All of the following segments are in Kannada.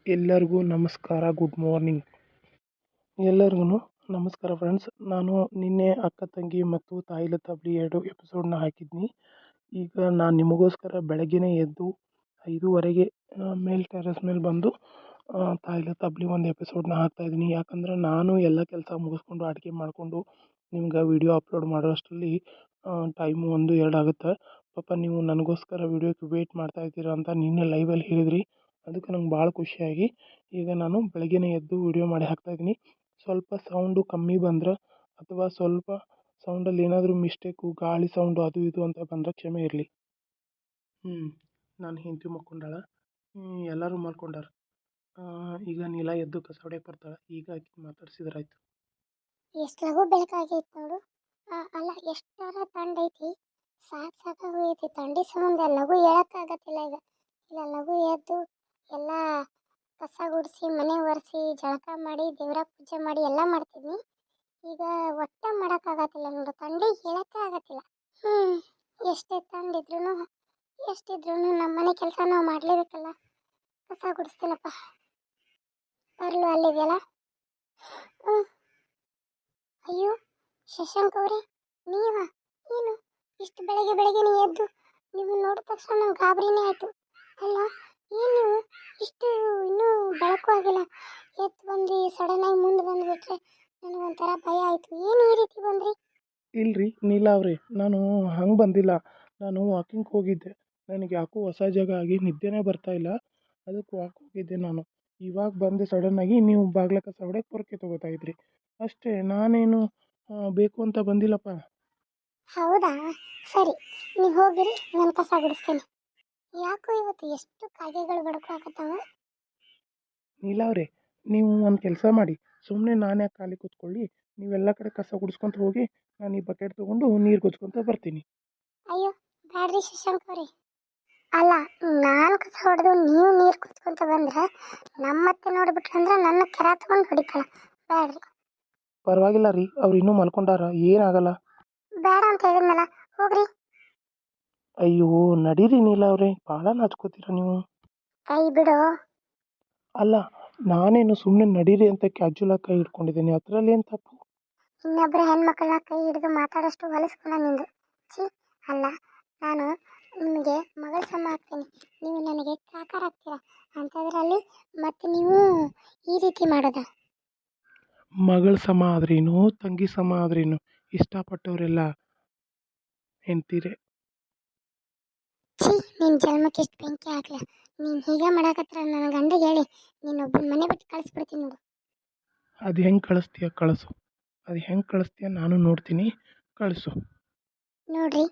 ಎಲ್ಲರಿಗೂ ನಮಸ್ಕಾರ, ಗುಡ್ ಮಾರ್ನಿಂಗ್. ಎಲ್ಲರಿಗೂ ನಮಸ್ಕಾರ ಫ್ರೆಂಡ್ಸ್. ನಾನು ನಿನ್ನೆ ಅಕ್ಕ ತಂಗಿ ಮತ್ತು ತಾಯಿಲ ತಬ್ಲಿ 2 ಎಪಿಸೋಡ್ನ ಹಾಕಿದ್ನಿ. ಈಗ ನಾನು ನಿಮಗೋಸ್ಕರ ಬೆಳಗ್ಗೆನೇ ಎದ್ದು 5:30ಗೆ ಟೆರೆಸ್ ಮೇಲೆ ಬಂದು ತಾಯಿಲ ತಬ್ಲಿ ಒಂದು ಎಪಿಸೋಡ್ನ ಹಾಕ್ತಾಯಿದ್ದೀನಿ. ಯಾಕಂದ್ರೆ ನಾನು ಎಲ್ಲ ಕೆಲಸ ಮುಗಿಸ್ಕೊಂಡು ಅಡುಗೆ ಮಾಡಿಕೊಂಡು ನಿಮ್ಗೆ ವಿಡಿಯೋ ಅಪ್ಲೋಡ್ ಮಾಡೋಷ್ಟರಲ್ಲಿ ಟೈಮು 1-2 ಆಗುತ್ತೆ. ಪಾಪ ನೀವು ನನಗೋಸ್ಕರ ವಿಡಿಯೋಕ್ಕೆ ವೆಯ್ಟ್ ಮಾಡ್ತಾಯಿದ್ದೀರಾ ಅಂತ ನಿನ್ನೆ ಲೈವಲ್ಲಿ ಹೇಳಿದ್ರಿ. ಅದಕ್ಕೆ ನಂಗೆ ಭಾಳ ಖುಷಿಯಾಗಿ ಈಗ ನಾನು ಬೆಳಗ್ಗೆನೇ ಎದ್ದು ವಿಡಿಯೋ ಮಾಡಿ ಹಾಕ್ತಾಯಿದ್ದೀನಿ. ಸ್ವಲ್ಪ ಸೌಂಡು ಕಮ್ಮಿ ಬಂದ್ರೆ ಅಥವಾ ಸ್ವಲ್ಪ ಸೌಂಡಲ್ಲಿ ಏನಾದರೂ ಮಿಸ್ಟೇಕು, ಗಾಳಿ ಸೌಂಡು ಅದು ಇದು ಅಂತ ಬಂದರೆ ಕ್ಷಮೆ ಇರಲಿ. ನಾನು ಹೆಂಡತಿ ಮಲ್ಕೊಂಡಾಳ, ಎಲ್ಲರೂ ಮಲ್ಕೊಂಡಾರ. ಈಗ ನೀಲ ಎದ್ದು ಕಸ ಹೊಡ್ಯಕ್ಕೆ ಬರ್ತಾಳೆ. ಈಗ ಆಕಿ ಮಾತಾಡ್ಸಿದ್ರಾಯ್ತು. ಎಷ್ಟು ಲಘು ಬೆಳಕಾಗೈತೆ ನೋಡು. ಅಲ್ಲ ಎಷ್ಟಾರ ತಂಡ ಐತಿ, ಸಾಕಾಗೋಗೈತಿ. ತಂಡಿ ಸಂಬಂಧ ಲಘು ಹೇಳಕ್ಕಾಗತ್ತಿಲ್ಲ. ಈಗ ಲಘು ಎದ್ದು ಎಲ್ಲ ಕಸ ಗುಡಿಸಿ ಮನೆ ಒರೆಸಿ ಜಳಕ ಮಾಡಿ ದೇವರ ಪೂಜೆ ಮಾಡಿ ಎಲ್ಲ ಮಾಡ್ತಿದ್ನಿ. ಈಗ ಒಟ್ಟ ಮಾಡೋಕ್ಕಾಗತ್ತಿಲ್ಲ ನೋಡು, ತಂಡಿ ಹೇಳಕ್ಕೆ ಆಗತ್ತಿಲ್ಲ. ಎಷ್ಟೇ ಎಷ್ಟಿದ್ರು ನಮ್ಮ ಮನೆ ಕೆಲಸ ನಾವು ಮಾಡಲೇಬೇಕಲ್ಲ. ಕಸ ಗುಡಿಸ್ತೀನಪ್ಪ. ಬರ್ಲು ಅಲ್ಲಿದೆಯಲ್ಲ. ಅಯ್ಯೋ ಶಶಾಂಕ್ ಅವರೇ, ನೀವಾ? ಏನು ಇಷ್ಟು ಬೆಳಗ್ಗೆನೇ ಎದ್ದು ನೀವು ನೋಡಿದ ತಕ್ಷಣ ನಂಗೆ ಗಾಬರಿನೇ ಆಯಿತು. ಅಲ್ಲ ಏನು ನೀವು ಇಷ್ಟು ಇನ್ನೂ ಬೆಳಕು ಆಗಿಲ್ಲ, ಎದ್ದು ಬಂದು ಸಡನ್ನಾಗಿ ಮುಂದೆ ಬಂದುಬಿಟ್ರೆ ನನಗೊಂಥರ ಭಯ ಆಯಿತು. ಏನು ಈ ರೀತಿ ಬಂದ್ರಿ? ಇಲ್ರಿ ನೀಲ ಅವ್ರೆ, ನಾನು ಹಂಗೆ ಬಂದಿಲ್ಲ. ನಾನು ವಾಕಿಂಗ್ ಹೋಗಿದ್ದೆ. ನನಗೆ ಯಾಕೋ ಹೊಸ ಜಾಗ ಆಗಿ ನಿದ್ದೆನೇ ಬರ್ತಾಯಿಲ್ಲ. ಅದಕ್ಕೆ ವಾಕ್ ಹೋಗಿದ್ದೆ ನಾನು. ಇವಾಗ ಬಂದು ಸಡನ್ನಾಗಿ ನೀವು ಬಾಗ್ಲ ಕಸ ಹೊಡ್ಯಕ್ಕೆ ಪೊರಕೆ ತೊಗೋತಾ ಇದ್ರಿ ಅಷ್ಟೇ. ನಾನೇನು ಬೇಕು ಅಂತ ಬಂದಿಲ್ಲಪ್ಪ. ಹೌದಾ, ಸರಿ, ನೀವು ಹೋಗಿರಿ, ನಾನು ಕಸ ಗುಡಿಸ್ತೇನೆ. ಯಾಕೋ ಇವತ್ತು ಎಷ್ಟು ಕಾಗೆಗಳು ಬಡ್ಕೋಕತ್ತಾವ. ನೀಲ ಅವರೇ, ನೀವು ಒಂದು ಕೆಲಸ ಮಾಡಿ, ಸುಮ್ಮನೆ ನಾನು ಯಾಕೆ ಖಾಲಿ ಕೂತ್ಕೊಳ್ಳಿ, ನೀವೆಲ್ಲ ಕಡೆ ಕಸ ಗುಡಿಸ್ಕೊಂತ ಹೋಗಿ, ನಾನು ಈ ಬಕೆಟ್ ತೊಗೊಂಡು ನೀರು ಗುಜ್ಕೊಂತ ಬರ್ತೀನಿ. ಅಯ್ಯೋ ಬ್ಯಾಡ್ರಿ ಶಶಾಂಕ್ ಅವ್ರಿ. ಅಲ್ಲ, ನಾನು ಕಸ ಹೊಡೆದು ನೀವು ನೀರು ಕುತ್ಕೊಂತ ಬಂದ್ರೆ ನಮ್ಮತ್ತೆ ನೋಡ್ಬಿಟ್ರೆ ಅಂದ್ರೆ ನನ್ನ ಕೆರ ತಗೊಂಡು ಹೊಡಿತಾಳ. ಬ್ಯಾಡ್ರಿ. ಪರವಾಗಿಲ್ಲ ರೀ, ಅವ್ರು ಇನ್ನೂ ಮಲ್ಕೊಂಡಾರ, ಏನಾಗಲ್ಲ. ಬೇಡ ಅಂತ ಹೇಳಿದ್ನಲ್ಲ, ಹೋಗ್ರಿ. ಅಯ್ಯೋ ನಡೀರಿ ನೀಲ ಅವರೇ, ಭಾಳ ನಾಚ್ಕೋತೀರ ನೀವು. ಕೈ ಬಿಡು. ಅಲ್ಲ, ನಾನೇನು ಸುಮ್ಮನೆ ನಡೀರಿ ಅಂತ ಕ್ಯಾಜುಲಾಗಿ ಕೈ ಹಿಡ್ಕೊಂಡಿದ್ದೀನಿ, ಅದರಲ್ಲಿ ಏನು ತಪ್ಪು? ಇನ್ನೊಬ್ಬರ ಹೆಣ್ಮಕ್ಳನ್ನ ಕೈ ಹಿಡಿದು ಮಾತಾಡೋಷ್ಟು ಹೊಲಸ್ಕೊಳ ನಿಂದು. ಛೀ. ಅಲ್ಲ, ನಾನು ನಿಮಗೆ ಮಗಳ ಸಮ ಆಗ್ತೀನಿ, ನೀವು ನನಗೆ ಕಾಕಾರ ಆಗ್ತೀರ ಅಂಥದ್ರಲ್ಲಿ ಮತ್ತೆ ನೀವು ಈ ರೀತಿ ಮಾಡೋದ? ಮಗಳ ಸಮ ಆದ್ರೇನು, ತಂಗಿ ಸಮ ಆದ್ರೇನು, ಇಷ್ಟಪಟ್ಟವರೆಲ್ಲ ಹೆಂಡ್ತೀರೆ. ಛೀ, ನಿನ್ನ ಜನ್ಮಕ್ಕೆ ಎಷ್ಟು ಬೆಂಕಿ ಹಾಕ್ಲ. ನೀನು ಹೀಗೆ ಮಾಡಕತ್ರ ನನ್ನ ಗಂಡಗೆ ಹೇಳಿ ನೀನೊಬ್ಬನ ಮನೆ ಬಿಟ್ಟು ಕಳಿಸ್ಬಿಡ್ತೀನಿ ನೋಡು. ಅದು ಹೆಂಗೆ ಕಳಿಸ್ತೀಯ ಕಳಿಸು, ಅದು ಹೆಂಗೆ ಕಳಿಸ್ತೀಯ ನಾನು ನೋಡ್ತೀನಿ, ಕಳಿಸು. ನೋಡ್ರಿ,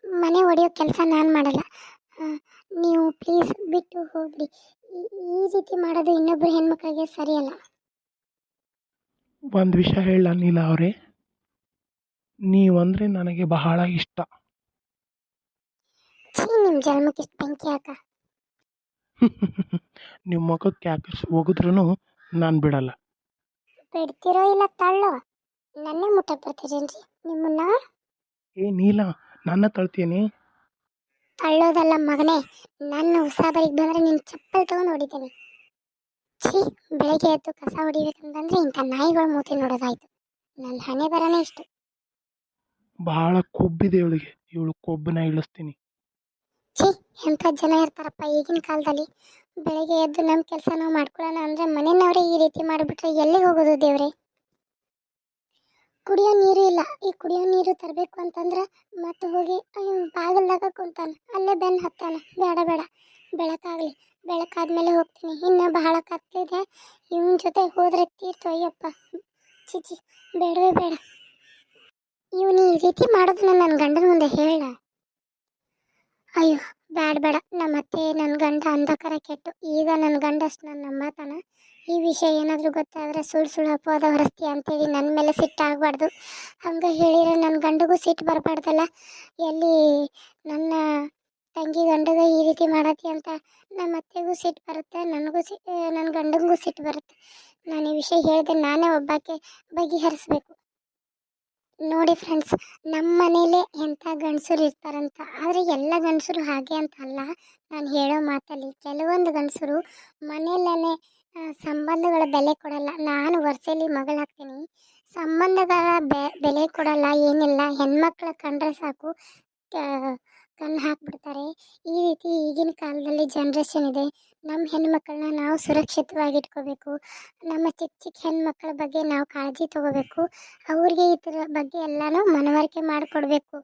ಮನೆ ಒಡೆಯೋ ಕೆಲಸ ನಾನು ಮಾಡಲ್ಲ. ನೀವು ಪ್ಲೀಸ್ ಬಿಟ್ಟು ಹೋಗ್ರಿ. ಈ ರೀತಿ ಮಾಡೋದು ಇನ್ನೊಬ್ಬರು ಹೆಣ್ಮಕ್ಳಿಗೆ ಸರಿಯಲ್ಲ. ಒಂದು ವಿಷಯ ಹೇಳ ನೀಲ ಅವರೇ, ನೀವಂದರೆ ನನಗೆ ಬಹಳ ಇಷ್ಟ. ಛೀ, ನಿಮ್ಮ ಜನ್ಮಕ್ಕೆ ಎಷ್ಟು ಬೆಂಕಿ ಹಾಕ. ನಿಮ್ಮ ಮುಖಕ್ಕೆ ಯಾಕೆ ಹೋಗಿದ್ರೂ ನಾನು ಬಿಡಲ್ಲ. ಬಿಡ್ತಿರೋ ಇಲ್ಲ ತಳ್ಳೋ, ನನ್ನೇ ಮುಟ್ಟಕ್ಕೆ ಬರ್ತೀರೇನ್ರಿ ನಿಮ್ಮನ್ನ? ಏ ನೀಲ, ನನ್ನ ತಳ್ತೀನಿ. ತಳ್ಳೋದಲ್ಲ ಮಗನೇ, ನನ್ನ ಉಸಾಬರಿಗೆ ಬಂದರೆ ನಿನ್ನ ಚಪ್ಪಲ್ ತಗೊಂಡು ಹೊಡಿತೀನಿ. ಛೀ, ಬೆಳಗ್ಗೆ ಎದ್ದು ಕಸ ಹೊಡಿಬೇಕಂತಂದ್ರೆ ಇಂಥ ನಾಯಿಗಳು ಮೂತಿ ನೋಡೋದಾಯ್ತು. ನನ್ನ ಹಣೆ ಬರನೇ ಇಷ್ಟು. ಬಹಳ ಕೊಬ್ಬಿದೆ ಇವಳಿಗೆ, ಇವಳು ಕೊಬ್ಬನ್ನ ಇಳಿಸ್ತೀನಿ. ಛೀ, ಎಂಥ ಜನ ಇರ್ತಾರಪ್ಪ ಈಗಿನ ಕಾಲದಲ್ಲಿ. ಬೆಳಗ್ಗೆ ಎದ್ದು ನಮ್ಮ ಕೆಲಸ ನಾವು ಮಾಡ್ಕೊಳ್ಳೋಣ ಅಂದರೆ ಮನೆಯವ್ರೆ ಈ ರೀತಿ ಮಾಡಿಬಿಟ್ರೆ ಎಲ್ಲಿಗೆ ಹೋಗೋದು ದೇವ್ರೆ? ಕುಡಿಯೋ ನೀರು ಇಲ್ಲ. ಈ ಕುಡಿಯೋ ನೀರು ತರಬೇಕು ಅಂತಂದ್ರೆ ಮತ್ತೆ ಹೋಗಿ ಬಾಗಿಲ್ದಾಗ ಕುಂತಾನೆ, ಅಲ್ಲೇ ಬೆನ್ನು ಹತ್ತಾನೆ. ಬೇಡ ಬೇಡ, ಬೆಳಕಾಗಲಿ, ಬೆಳಕಾದ್ಮೇಲೆ ಹೋಗ್ತೀನಿ. ಇನ್ನು ಬಹಳ ಕತ್ತಿದೆ, ಇವನ ಜೊತೆ ಹೋದ್ರೆ ತೀರ್ತು. ಅಯ್ಯಪ್ಪ, ಚಿಚಿ, ಬೇಡವೇ ಬೇಡ. ಇವನು ಈ ರೀತಿ ಮಾಡೋದನ್ನ ನನ್ನ ಗಂಡನ ಮುಂದೆ ಹೇಳ. ಅಯ್ಯೋ ಬೇಡ ಬೇಡ, ನಮ್ಮ ಅತ್ತೆ ನನ್ನ ಗಂಡ ಅಂಧಕಾರ ಕೆಟ್ಟು ಈಗ ನನ್ನ ಗಂಡ ಅಷ್ಟು ನನ್ನ ನಂಬತಾನ. ಈ ವಿಷಯ ಏನಾದರೂ ಗೊತ್ತಾದರೆ ಸುಳ್ಳು ಅಪವಾದ ಹೊರಸ್ತೀಯ ಅಂತೇಳಿ ನನ್ನ ಮೇಲೆ ಸಿಟ್ಟಾಗಬಾರ್ದು. ಹಂಗೆ ಹೇಳಿದ್ರೆ ನನ್ನ ಗಂಡಗೂ ಸಿಟ್ಟು ಬರಬಾರ್ದಲ್ಲ. ಎಲ್ಲಿ ನನ್ನ ತಂಗಿ ಗಂಡಗ ಈ ರೀತಿ ಮಾಡತ್ತಿ ಅಂತ ನಮ್ಮ ಅತ್ತೆಗೂ ಸಿಟ್ಟು ಬರುತ್ತೆ, ನನಗೂ ನನ್ನ ಗಂಡಂಗೂ ಸಿಟ್ಟು ಬರುತ್ತೆ. ನಾನು ಈ ವಿಷಯ ಹೇಳಿದೆ ನಾನೇ ಒಬ್ಬಾಕೆ ಬಗೆಹರಿಸ್ಬೇಕು. ನೋಡಿ ಫ್ರೆಂಡ್ಸ್, ನಮ್ಮ ಮನೇಲೆ ಎಂಥ ಗಂಡಸರು ಇರ್ತಾರಂತ. ಆದರೆ ಎಲ್ಲ ಗಂಡಸರು ಹಾಗೆ ಅಂತ ಅಲ್ಲ. ನಾನು ಹೇಳೋ ಮಾತಲ್ಲಿ ಕೆಲವೊಂದು ಗಂಡಸರು ಮನೆಯಲ್ಲೇ ಸಂಬಂಧಗಳ ಬೆಲೆ ಕೊಡಲ್ಲ. ನಾನು ವರ್ಷದಲ್ಲಿ ಮಗಳಾಗ್ತೀನಿ, ಸಂಬಂಧಗಳ ಬೆಲೆ ಕೊಡಲ್ಲ, ಏನಿಲ್ಲ. ಹೆಣ್ಮಕ್ಳ ಕಂಡ್ರೆ ಸಾಕು ಕಣ್ಣು ಹಾಕ್ಬಿಡ್ತಾರೆ. ಈ ರೀತಿ ಈಗಿನ ಕಾಲದಲ್ಲಿ ಜನ್ರೇಷನ್ ಇದೆ. ನಮ್ಮ ಹೆಣ್ಮಕ್ಳನ್ನ ನಾವು ಸುರಕ್ಷಿತವಾಗಿ ಇಟ್ಕೋಬೇಕು. ನಮ್ಮ ಚಿಕ್ಕ ಚಿಕ್ಕ ಹೆಣ್ಮಕ್ಳ ಬಗ್ಗೆ ನಾವು ಕಾಳಜಿ ತಗೋಬೇಕು. ಅವ್ರಿಗೆ ಈ ಥರ ಬಗ್ಗೆ ಎಲ್ಲನೂ ಮನವರಿಕೆ ಮಾಡಿಕೊಡ್ಬೇಕು.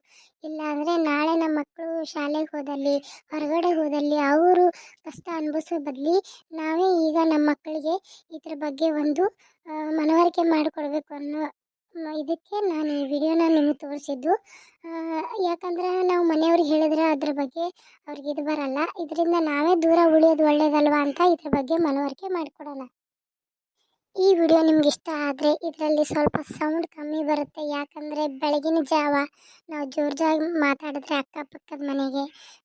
ಇಲ್ಲಾಂದರೆ ನಾಳೆ ನಮ್ಮ ಮಕ್ಕಳು ಶಾಲೆಗೆ ಹೋದಲ್ಲಿ, ಹೊರಗಡೆ ಹೋದಲ್ಲಿ ಅವರು ಕಷ್ಟ ಅನುಭವಿಸೋ ಬದಲಿ ನಾವೇ ಈಗ ನಮ್ಮ ಮಕ್ಕಳಿಗೆ ಇದ್ರ ಬಗ್ಗೆ ಒಂದು ಮನವರಿಕೆ ಮಾಡಿಕೊಡ್ಬೇಕು ಅನ್ನೋ ಇದಕ್ಕೆ ನಾನು ಈ ವಿಡಿಯೋನ ನಿಮಗೆ ತೋರಿಸಿದ್ದು. ಯಾಕಂದರೆ ನಾವು ಮನೆಯವ್ರಿಗೆ ಹೇಳಿದ್ರೆ ಅದ್ರ ಬಗ್ಗೆ ಅವ್ರಿಗೆ ಇದು ಬರಲ್ಲ. ಇದರಿಂದ ನಾವೇ ದೂರ ಉಳಿಯೋದು ಒಳ್ಳೇದಲ್ವಾ ಅಂತ ಇದ್ರ ಬಗ್ಗೆ ಮನವರಿಕೆ ಮಾಡಿಕೊಡೋಣ. ಈ ವಿಡಿಯೋ ನಿಮ್ಗೆ ಇಷ್ಟ ಆದರೆ ಇದರಲ್ಲಿ ಸ್ವಲ್ಪ ಸೌಂಡ್ ಕಮ್ಮಿ ಬರುತ್ತೆ. ಯಾಕಂದರೆ ಬೆಳಗಿನ ಜಾವ ನಾವು ಜೋರಾಗಿ ಮಾತಾಡಿದ್ರೆ ಅಕ್ಕಪಕ್ಕದ ಮನೆಗೆ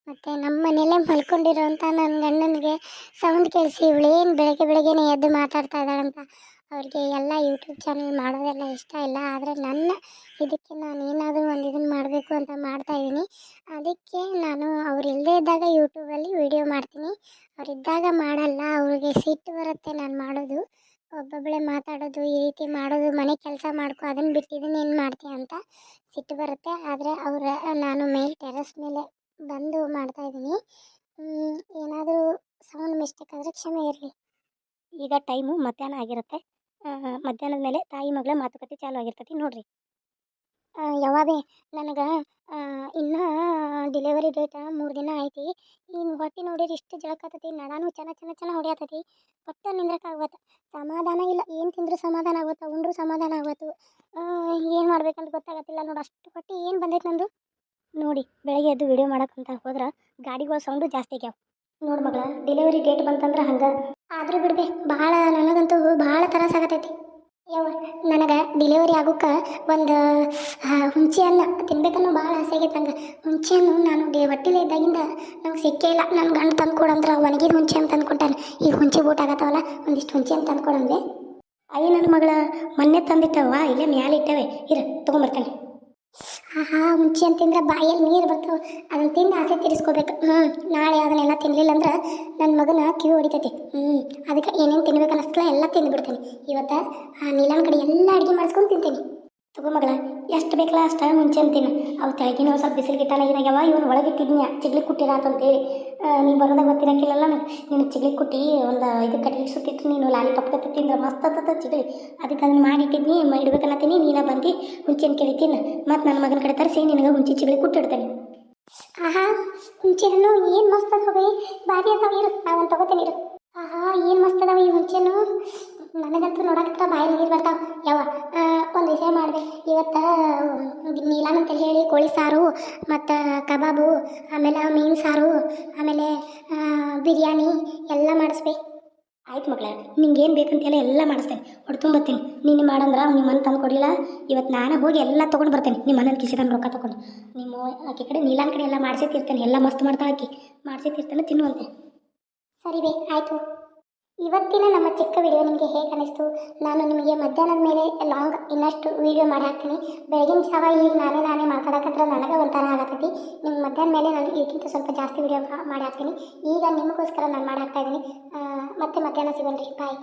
ಮತ್ತು ನಮ್ಮ ಮನೆಯಲ್ಲೇ ಮಲ್ಕೊಂಡಿರೋಂಥ ನನ್ನ ಗಂಡನಿಗೆ ಸೌಂಡ್ ಕೇಳಿಸಿ ಇವಳೇನು ಬೆಳಗ್ಗೆನೇ ಎದ್ದು ಮಾತಾಡ್ತಾ ಇದ್ದಾಳಂತ ಅವ್ರಿಗೆ ಎಲ್ಲ ಯೂಟ್ಯೂಬ್ ಚಾನಲ್ ಮಾಡೋದೆಲ್ಲ ಇಷ್ಟ ಇಲ್ಲ. ಆದರೆ ನನ್ನ ಇದಕ್ಕೆ ನಾನು ಏನಾದರೂ ಒಂದು ಇದನ್ನು ಮಾಡಬೇಕು ಅಂತ ಮಾಡ್ತಾಯಿದ್ದೀನಿ. ಅದಕ್ಕೆ ನಾನು ಅವ್ರು ಇಲ್ಲದೇ ಇದ್ದಾಗ ಯೂಟ್ಯೂಬಲ್ಲಿ ವಿಡಿಯೋ ಮಾಡ್ತೀನಿ. ಅವರಿದ್ದಾಗ ಮಾಡಲ್ಲ, ಅವ್ರಿಗೆ ಸಿಟ್ಟು ಬರುತ್ತೆ ನಾನು ಮಾಡೋದು. ಒಬ್ಬೊಬ್ಬಳೇ ಮಾತಾಡೋದು, ಈ ರೀತಿ ಮಾಡೋದು, ಮನೆ ಕೆಲಸ ಮಾಡ್ಕೊ ಅದನ್ನು ಬಿಟ್ಟಿದ್ದೀನಿ ಏನು ಮಾಡ್ತೀಯ ಅಂತ ಸಿಟ್ಟು ಬರುತ್ತೆ. ಆದರೆ ನಾನು ಟೆರೆಸ್ ಮೇಲೆ ಬಂದು ಮಾಡ್ತಾಯಿದ್ದೀನಿ. ಏನಾದರೂ ಸೌಂಡ್ ಮಿಸ್ಟೇಕ್ ಆದರೆ ಕ್ಷಮೆ ಇರಲಿ. ಈಗ ಟೈಮು ಮಧ್ಯಾಹ್ನ ಆಗಿರುತ್ತೆ. ಮಧ್ಯಾಹ್ನದ ಮೇಲೆ ತಾಯಿ ಮಗಳ ಮಾತುಕತೆ ಚಾಲು ಆಗಿರ್ತೈತಿ ನೋಡ್ರಿ. ಯಾವಾಗೇ ನನಗೆ ಇನ್ನೂ ಡಿಲಿವರಿ ಡೇಟ್ 3 ದಿನ ಐತಿ. ಇನ್ನು ಹೊಟ್ಟೆ ನೋಡಿರಿ ಇಷ್ಟು ಜಳಕತ್ತೈತಿ, ನಡಾನು ಚೆನ್ನ ಹೊಡ್ಯಾತೈತಿ. ಒಟ್ಟು ನಿಂದ್ರಕ್ಕಾಗ್ವತ್ತು, ಸಮಾಧಾನ ಇಲ್ಲ. ಏನು ತಿಂದರೂ ಸಮಾಧಾನ ಆಗುತ್ತೆ, ಉಂಡ್ರೂ ಸಮಾಧಾನ ಆಗುತ್ತೆ. ಏನು ಮಾಡ್ಬೇಕಂತ ಗೊತ್ತಾಗತ್ತಿಲ್ಲ ನೋಡು. ಅಷ್ಟು ಹೊಟ್ಟೆ ಏನು ಬಂದೈತೆ ನಂದು. ನೋಡಿ, ಬೆಳಗ್ಗೆ ಎದ್ದು ವಿಡಿಯೋ ಮಾಡಕ್ಕಂತ ಹೋದ್ರೆ ಗಾಡಿಗಳ ಸೌಂಡು ಜಾಸ್ತಿ ಆಗ್ಯಾವ. ನೋಡಿ ಮಗಳ, ಡೆಲಿವರಿ ಡೇಟ್ ಬಂತಂದ್ರೆ ಹಂಗೆ. ಆದರೂ ಬಿಡ್ಬೇ, ನನಗಂತೂ ಭಾಳ ತ್ರಾಸ ಆಗತೈತಿ. ನನಗೆ ಡೆಲಿವರಿ ಆಗೋಕ್ಕೆ ಒಂದು ಹುಂಚೆ ಹಣ್ಣು ತಿನ್ಬೇಕನ್ನೋ ಭಾಳ ಆಸೆ ಆಗೈತೆ ನಂಗೆ. ಹುಂಚೆ ಹಣ್ಣು ನಾನು ಹೊಟ್ಟೆಲೇ ಇದ್ದಾಗಿಂದ ನಂಗೆ ಸಿಕ್ಕೇ ಇಲ್ಲ. ನನ್ನ ಗಂಡು ತಂದು ಕೊಡಂದ್ರೆ ಒಣಗಿದ ಹುಂಚೆ ಹಣ್ಣು ತಂದು ಕೊಟ್ಟಾನೆ. ಈಗ ಹುಂಚೆ ಬೂಟ್ ಆಗತ್ತವಲ್ಲ, ಒಂದಿಷ್ಟು ಹುಂಚೆ ಹಣ್ಣು ತಂದು ಕೊಡಂದೆ. ಅಯ್ಯ ನನ್ನ ಮಗಳ, ಮೊನ್ನೆ ತಂದಿಟ್ಟವ ಇಲ್ಲೇ ಮ್ಯಾಲೆ ಇಟ್ಟವೆ, ತೊಗೊಂಬರ್ತೇನೆ. ಹುಂಚೆ ಹಣ್ಣು ತಿಂದ್ರೆ ಬಾಯಲ್ಲಿ ನೀರು ಬರ್ತಾವೆ. ಅದನ್ನು ತಿಂದು ಆಸೆ ತೀರಿಸ್ಕೋಬೇಕು. ನಾಳೆ ಅದನ್ನೆಲ್ಲ ತಿನ್ನಲಿಲ್ಲ ಅಂದ್ರೆ ನನ್ನ ಮಗನ ಕಿವಿ ಹೊಡಿತೈತಿ. ಅದಕ್ಕೆ ಏನೇನು ತಿನ್ಬೇಕು ಅನ್ನಿಸ್ತಲ್ಲ ಎಲ್ಲ ತಿಂದುಬಿಡ್ತೇನೆ. ಇವತ್ತು ನೀಲನ ಕಡೆ ಎಲ್ಲ ಅಡುಗೆ ಮಾಡಿಸ್ಕೊಂಡು ತಿಂತೀನಿ. ತಗೋ ಮಗಳ, ಎಷ್ಟು ಬೇಕಲ್ಲ ಅಷ್ಟು ಮುಂಚೆ ಅಂತೀನಿ. ಅವು ತೆಳಗಿನ ಸ್ವಲ್ಪ ಬಿಸಿಲಿಗೆ ಇಟ್ಟಾಗಿನಾಗ್ಯಾವ, ಇವನು ಒಳಗಿಟ್ಟಿದ್ನಿ ಚಿಗ್ಲಿ ಕುಟ್ಟಿರಾತಂತೇಳಿ. ನೀನು ಬರೋದಾಗ ಗೊತ್ತಿರಕ್ಕಿಲ್ಲಲ್ಲ, ನೀನು ಚಿಗ್ಲಿ ಕುಟ್ಟಿ ಒಂದು ಇದು ಕಟ್ಟಿಗೆ ಸುತ್ತಿಟ್ಟು ನೀನು ಲಾಲಿಪಾಪ್ ಕತ್ತಿ ತಿಂದ್ರೆ ಮಸ್ತ್ ಆಗ್ತದ ಚಿಗ್ಲಿ. ಅದಕ್ಕೆ ಅದನ್ನು ಮಾಡಿಟ್ಟಿದ್ನಿ, ಇಡ್ಬೇಕನ್ನತ್ತೀನಿ. ನೀನು ಬಂದು ಹುಂಚಿನ ಕೇಳಿ ತಿನ್ನು. ಮತ್ತು ನನ್ನ ಮಗನ ಕಡೆ ತರಿಸಿ ನಿನಗೆ ಹುಂಚಿ ಚಿಗ್ಲಿ ಕುಟ್ಟಿಡ್ತೇನೆ. ಹುಂಚೆ ಹಣ್ಣು ಏನು ಮಸ್ತ್ ಅದಾವೆ, ಭಾರಿ ಅದಾವೆ. ಇರು, ನಾವೊಂದು ತಗೋತೇನೆ ಇರು. ಏನು ಮಸ್ತ್ ಅದಾವೆ ಈ ಹುಂಚೆ ಹಣ್ಣು. ನನಗಂತೂ ನೋಡಕ್ಕೆ ಬಾಯಲ್ಲಿ ನೀರು ಬರ್ತಾವೆ. ಒಂದು ವಿಷಯ ಮಾಡಿದೆ ಇವತ್ತು. ನೀಲನ್ ಅಂತ ಹೇಳಿ ಕೋಳಿ ಸಾರು ಮತ್ತು ಕಬಾಬು, ಆಮೇಲೆ ಮೀನು ಸಾರು, ಆಮೇಲೆ ಬಿರಿಯಾನಿ ಎಲ್ಲ ಮಾಡಿಸ್ಬೇಕು. ಆಯ್ತು ಮಕ್ಕಳ, ನಿಂಗೆ ಏನು ಬೇಕಂತೆಲ್ಲ ಎಲ್ಲ ಮಾಡಿಸ್ತೇನೆ. ಹೊಟ್ಟು ತುಂಬತ್ತೀನಿ. ನೀನು ಮಾಡಂದ್ರೆ ನಿಮ್ಮ ಮನೆ ತಂದು ಕೊಡಲಿಲ್ಲ. ಇವತ್ತು ನಾನು ಹೋಗಿ ಎಲ್ಲ ತೊಗೊಂಡು ಬರ್ತೇನೆ. ನಿಮ್ಮ ಮನೇಲಿ ಕಿಸಿದಾನ ರೊಕ್ಕ ತೊಗೊಂಡು ನಿಮ್ಮ ಆಕೆ ಕಡೆ ನೀಲಾನ ಕಡೆ ಎಲ್ಲ ಮಾಡಿಸಿರ್ತಾನೆ. ಎಲ್ಲ ಮಸ್ತ್ ಮಾಡ್ತಾಳೆ ಆಕಿ, ಮಾಡಿಸಿರ್ತಾನೆ, ತಿನ್ನುವಂತೆ. ಸರಿ ಬೇ, ಆಯಿತು. ಇವತ್ತಿನ ನಮ್ಮ ಚಿಕ್ಕ ವಿಡಿಯೋ ನಿಮಗೆ ಹೇಗೆ ಅನ್ನಿಸ್ತು? ನಾನು ನಿಮಗೆ ಮಧ್ಯಾಹ್ನದ ಮೇಲೆ ಲಾಂಗ್ ಇನ್ನಷ್ಟು ವಿಡಿಯೋ ಮಾಡಿ ಹಾಕ್ತೀನಿ. ಬೆಳಗಿನ ಜಾವ ಈಗ ನಾನೇ ಮಾತಾಡೋಕತ್ರ ನನಗೆ ಒಂಥರ ಆಗತ್ತೈತಿ. ನಿಮ್ಗೆ ಮಧ್ಯಾಹ್ನ ಮೇಲೆ ನಾನು ಇದಕ್ಕಿಂತ ಸ್ವಲ್ಪ ಜಾಸ್ತಿ ವಿಡಿಯೋ ಮಾಡಿ ಹಾಕ್ತೀನಿ. ಈಗ ನಿಮಗೋಸ್ಕರ ನಾನು ಮಾಡಿ ಹಾಕ್ತಾಯಿದ್ದೀನಿ. ಮತ್ತೆ ಮಧ್ಯಾಹ್ನ ಸಿಗೋಣ ರೀ. ಬಾಯ್.